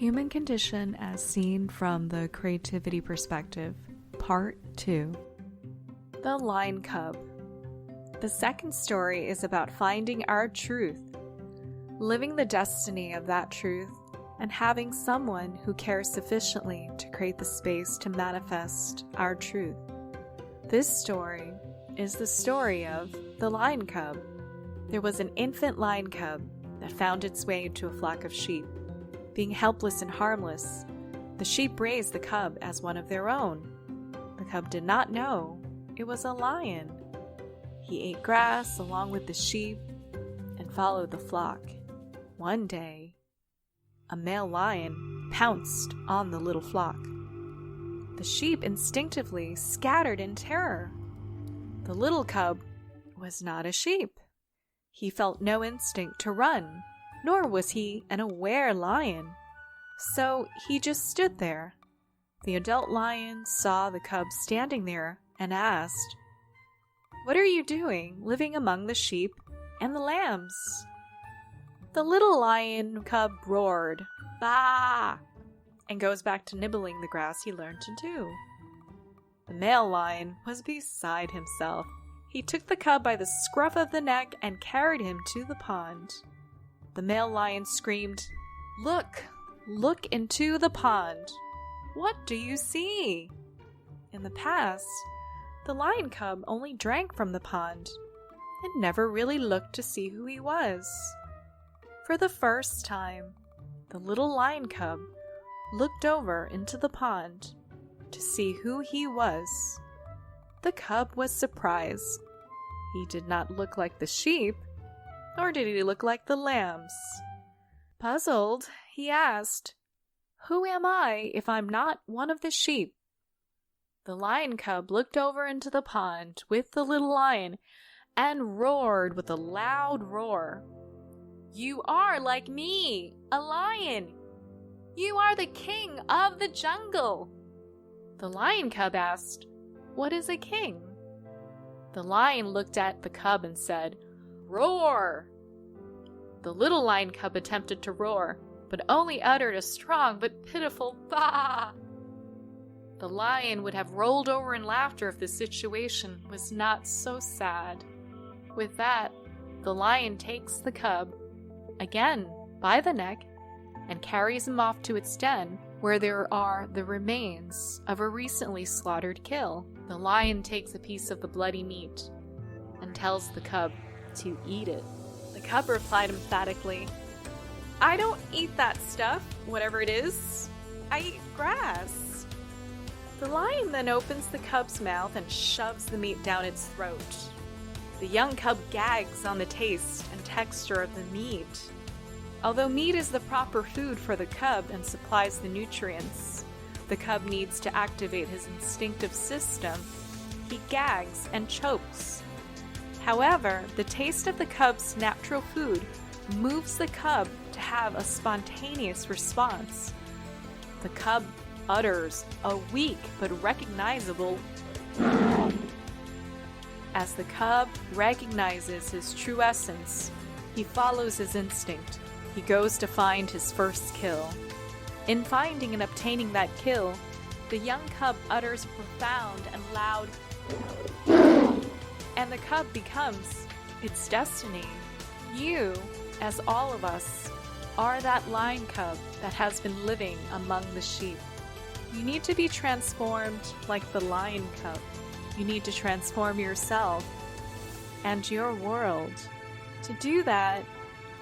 Human Condition as Seen from the Creativity Perspective, Part 2. The Lion Cub. The second story is about finding our truth, living the destiny of that truth, and having someone who cares sufficiently to create the space to manifest our truth. This story is the story of the Lion Cub. There was an infant lion cub that found its way to a flock of sheep. Being helpless and harmless, the sheep raised the cub as one of their own. The cub did not know it was a lion. He ate grass along with the sheep and followed the flock. One day, a male lion pounced on the little flock. The sheep instinctively scattered in terror. The little cub was not a sheep. He felt no instinct to run, nor was he an aware lion. So he just stood there. The adult lion saw the cub standing there and asked, "What are you doing, living among the sheep and the lambs?" The little lion cub roared, "Baa!" and goes back to nibbling the grass he learned to do. The male lion was beside himself. He took the cub by the scruff of the neck and carried him to the pond. The male lion screamed, "Look! Look into the pond! What do you see?" In the past, the lion cub only drank from the pond and never really looked to see who he was. For the first time, the little lion cub looked over into the pond to see who he was. The cub was surprised. He did not look like the sheep, nor did he look like the lambs. Puzzled, he asked, "Who am I if I'm not one of the sheep?" The lion cub looked over into the pond with the little lion and roared with a loud roar. "You are like me, a lion! You are the king of the jungle!" The lion cub asked, "What is a king?" The lion looked at the cub and said, "Roar!" The little lion cub attempted to roar, but only uttered a strong but pitiful baa. The lion would have rolled over in laughter if the situation was not so sad. With that, the lion takes the cub, again by the neck, and carries him off to its den, where there are the remains of a recently slaughtered kill. The lion takes a piece of the bloody meat and tells the cub to eat it. The cub replied emphatically, "I don't eat that stuff, whatever it is. I eat grass." The lion then opens the cub's mouth and shoves the meat down its throat. The young cub gags on the taste and texture of the meat. Although meat is the proper food for the cub and supplies the nutrients the cub needs to activate his instinctive system, he gags and chokes. However, the taste of the cub's natural food moves the cub to have a spontaneous response. The cub utters a weak but recognizable as the cub recognizes his true essence. He follows his instinct. He goes to find his first kill. In finding and obtaining that kill, the young cub utters a profound and loud and the cub becomes its destiny. You, as all of us, are that lion cub that has been living among the sheep. You need to be transformed like the lion cub. You need to transform yourself and your world. To do that,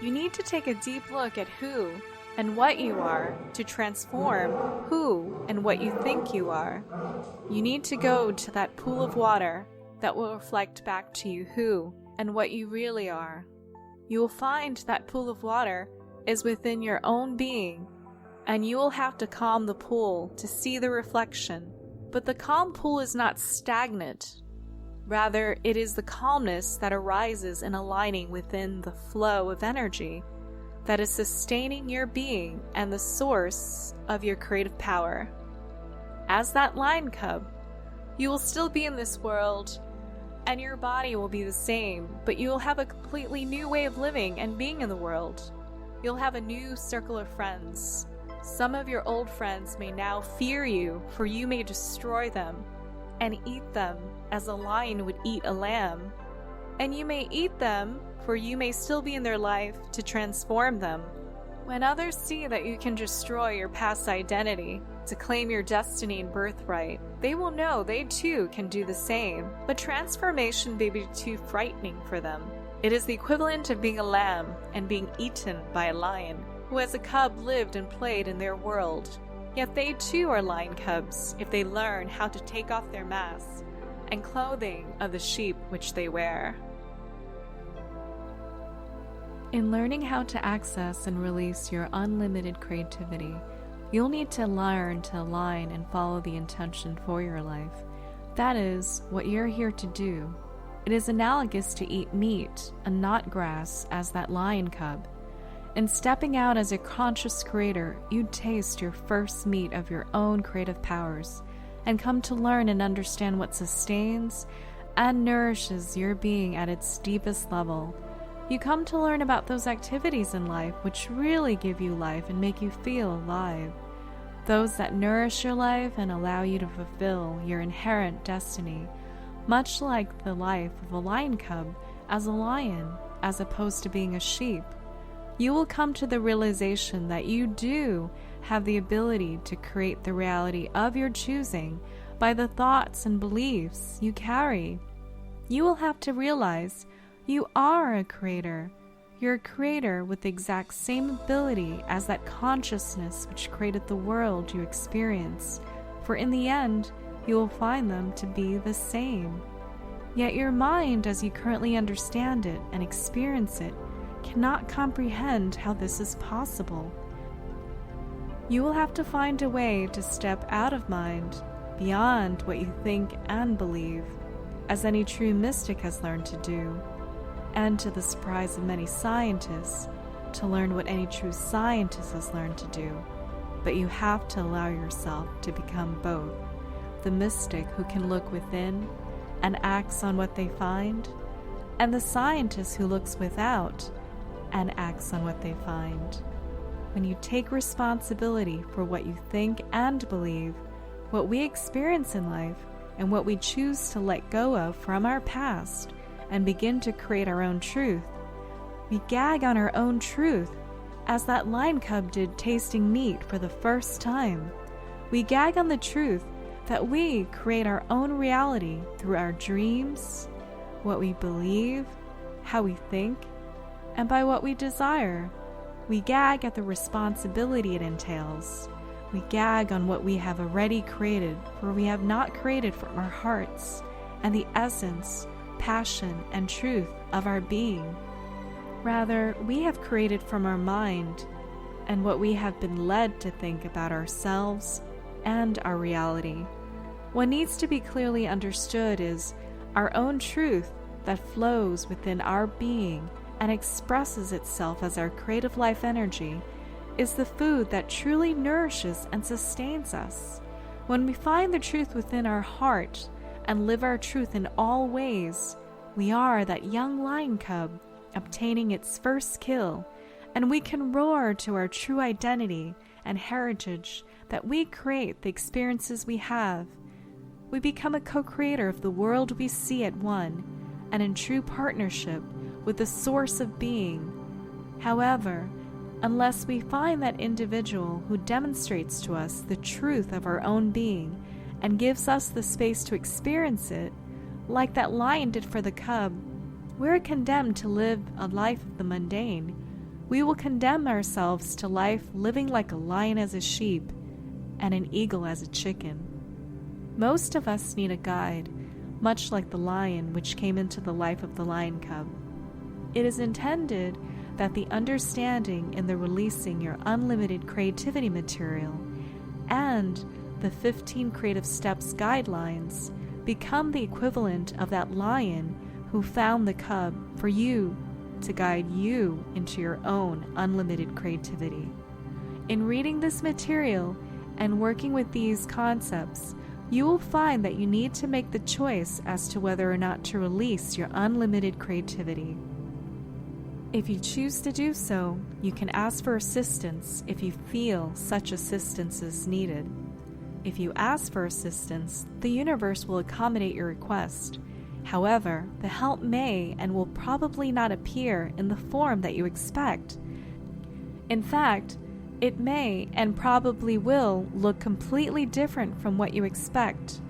you need to take a deep look at who and what you are to transform who and what you think you are. You need to go to that pool of water that will reflect back to you who and what you really are. You will find that pool of water is within your own being, and you will have to calm the pool to see the reflection. But the calm pool is not stagnant. Rather, it is the calmness that arises in aligning within the flow of energy that is sustaining your being and the source of your creative power. As that lion cub, you will still be in this world, and your body will be the same, but you will have a completely new way of living and being in the world. You'll have a new circle of friends, Some of your old friends may now fear you, for you may destroy them and eat them as a lion would eat a lamb. And you may eat them, for you may still be in their life to transform them. When others see that you can destroy your past identity to claim your destiny and birthright, they will know they too can do the same. But transformation may be too frightening for them. It is the equivalent of being a lamb and being eaten by a lion, who as a cub lived and played in their world. Yet they too are lion cubs if they learn how to take off their masks and clothing of the sheep which they wear. In learning how to access and release your unlimited creativity, you'll need to learn to align and follow the intention for your life. That is what you're here to do. It is analogous to eat meat and not grass as that lion cub. In stepping out as a conscious creator, you taste your first meat of your own creative powers and come to learn and understand what sustains and nourishes your being at its deepest level. You come to learn about those activities in life which really give you life and make you feel alive. Those that nourish your life and allow you to fulfill your inherent destiny, much like the life of a lion cub as a lion, as opposed to being a sheep. You will come to the realization that you do have the ability to create the reality of your choosing by the thoughts and beliefs you carry. You will have to realize you are a creator. You're a creator with the exact same ability as that consciousness which created the world you experience, for in the end, you will find them to be the same. Yet your mind, as you currently understand it and experience it, cannot comprehend how this is possible. You will have to find a way to step out of mind, beyond what you think and believe, as any true mystic has learned to do, and to the surprise of many scientists, to learn what any true scientist has learned to do. But you have to allow yourself to become both, the mystic who can look within and acts on what they find, and the scientist who looks without and acts on what they find. When you take responsibility for what you think and believe, what we experience in life, and what we choose to let go of from our past, and begin to create our own truth, we gag on our own truth, as that lion cub did tasting meat for the first time. We gag on the truth that we create our own reality through our dreams, what we believe, how we think, and by what we desire. We gag at the responsibility it entails. We gag on what we have already created, for we have not created from our hearts and the essence, passion, and truth of our being. Rather, we have created from our mind and what we have been led to think about ourselves and our reality. What needs to be clearly understood is our own truth that flows within our being and expresses itself as our creative life energy is the food that truly nourishes and sustains us. When we find the truth within our heart and live our truth in all ways, we are that young lion cub obtaining its first kill, and we can roar to our true identity and heritage that we create the experiences we have. We become a co-creator of the world we see at one, and in true partnership with the source of being. However, unless we find that individual who demonstrates to us the truth of our own being and gives us the space to experience it, like that lion did for the cub, we're condemned to live a life of the mundane. We will condemn ourselves to life living like a lion as a sheep and an eagle as a chicken. Most of us need a guide, much like the lion which came into the life of the lion cub. It is intended that the understanding in the releasing your unlimited creativity material and the 15 creative steps guidelines become the equivalent of that lion who found the cub for you to guide you into your own unlimited creativity. In reading this material and working with these concepts, you will find that you need to make the choice as to whether or not to release your unlimited creativity. If you choose to do so, you can ask for assistance if you feel such assistance is needed. If you ask for assistance, the universe will accommodate your request. However, the help may and will probably not appear in the form that you expect. In fact, it may and probably will look completely different from what you expect.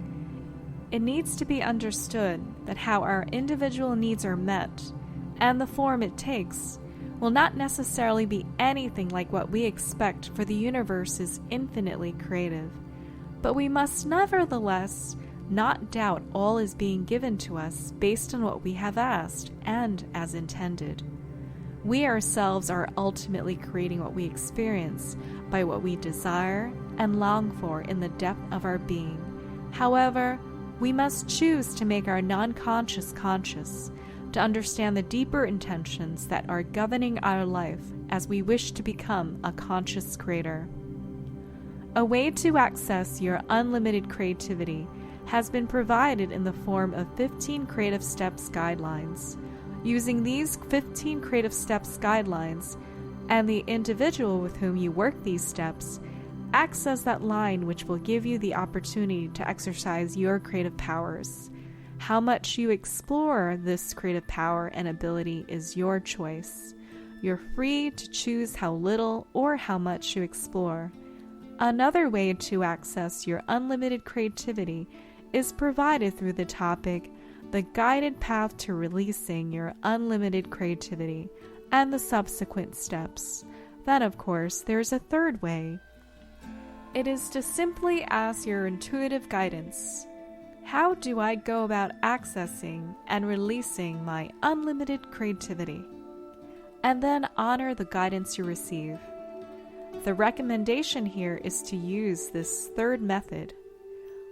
It needs to be understood that how our individual needs are met, and the form it takes, will not necessarily be anything like what we expect, for the universe is infinitely creative. But we must nevertheless not doubt all is being given to us based on what we have asked and as intended. We ourselves are ultimately creating what we experience by what we desire and long for in the depth of our being. However, we must choose to make our non-conscious conscious, to understand the deeper intentions that are governing our life as we wish to become a conscious creator. A way to access your unlimited creativity has been provided in the form of 15 Creative Steps guidelines. Using these 15 Creative Steps guidelines and the individual with whom you work these steps acts as that line which will give you the opportunity to exercise your creative powers. How much you explore this creative power and ability is your choice. You're free to choose how little or how much you explore. Another way to access your unlimited creativity is provided through the topic, The Guided Path to Releasing Your Unlimited Creativity, and the subsequent steps. Then, of course, there's a third way. It is to simply ask your intuitive guidance, how do I go about accessing and releasing my unlimited creativity? And then honor the guidance you receive. The recommendation here is to use this third method.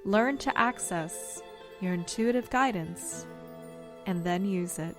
Learn to access your intuitive guidance and then use it.